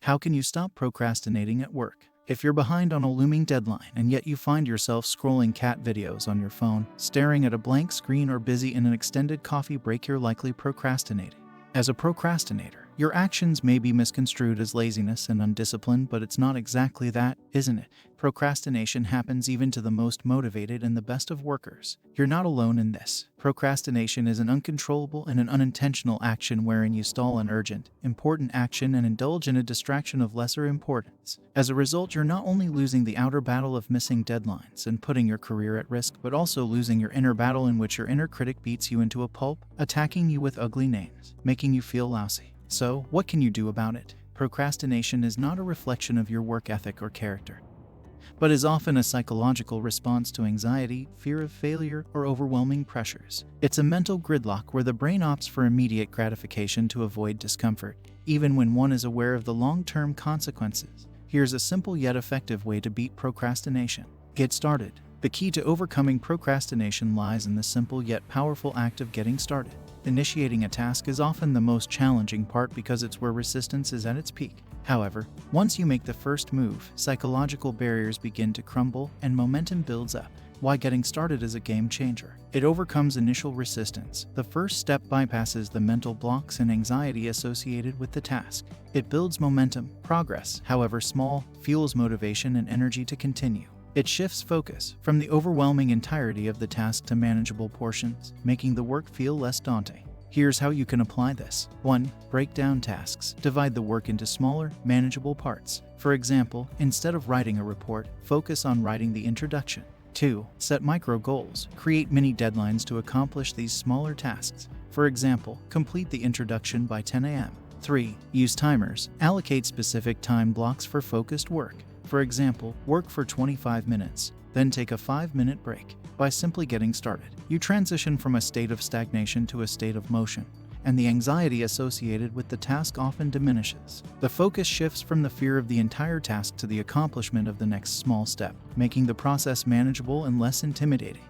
How can you stop procrastinating at work? If you're behind on a looming deadline and yet you find yourself scrolling cat videos on your phone, staring at a blank screen, or busy in an extended coffee break, you're likely procrastinating. As a procrastinator, your actions may be misconstrued as laziness and undisciplined, but it's not exactly that, isn't it? Procrastination happens even to the most motivated and the best of workers. You're not alone in this. Procrastination is an uncontrollable and an unintentional action wherein you stall an urgent, important action and indulge in a distraction of lesser importance. As a result, you're not only losing the outer battle of missing deadlines and putting your career at risk, but also losing your inner battle in which your inner critic beats you into a pulp, attacking you with ugly names, making you feel lousy. So, what can you do about it? Procrastination is not a reflection of your work ethic or character, but is often a psychological response to anxiety, fear of failure, or overwhelming pressures. It's a mental gridlock where the brain opts for immediate gratification to avoid discomfort, even when one is aware of the long-term consequences. Here's a simple yet effective way to beat procrastination. Get started. The key to overcoming procrastination lies in the simple yet powerful act of getting started. Initiating a task is often the most challenging part because it's where resistance is at its peak. However, once you make the first move, psychological barriers begin to crumble and momentum builds up. Why getting started is a game changer. It overcomes initial resistance. The first step bypasses the mental blocks and anxiety associated with the task. It builds momentum. Progress, however small, fuels motivation and energy to continue. It shifts focus from the overwhelming entirety of the task to manageable portions, making the work feel less daunting. Here's how you can apply this. 1. Break down tasks. Divide the work into smaller, manageable parts. For example, instead of writing a report, focus on writing the introduction. 2. Set micro goals. Create mini deadlines to accomplish these smaller tasks. For example, complete the introduction by 10 a.m. 3. Use timers. Allocate specific time blocks for focused work. For example, work for 25 minutes, then take a 5-minute break. By simply getting started, you transition from a state of stagnation to a state of motion, and the anxiety associated with the task often diminishes. The focus shifts from the fear of the entire task to the accomplishment of the next small step, making the process manageable and less intimidating.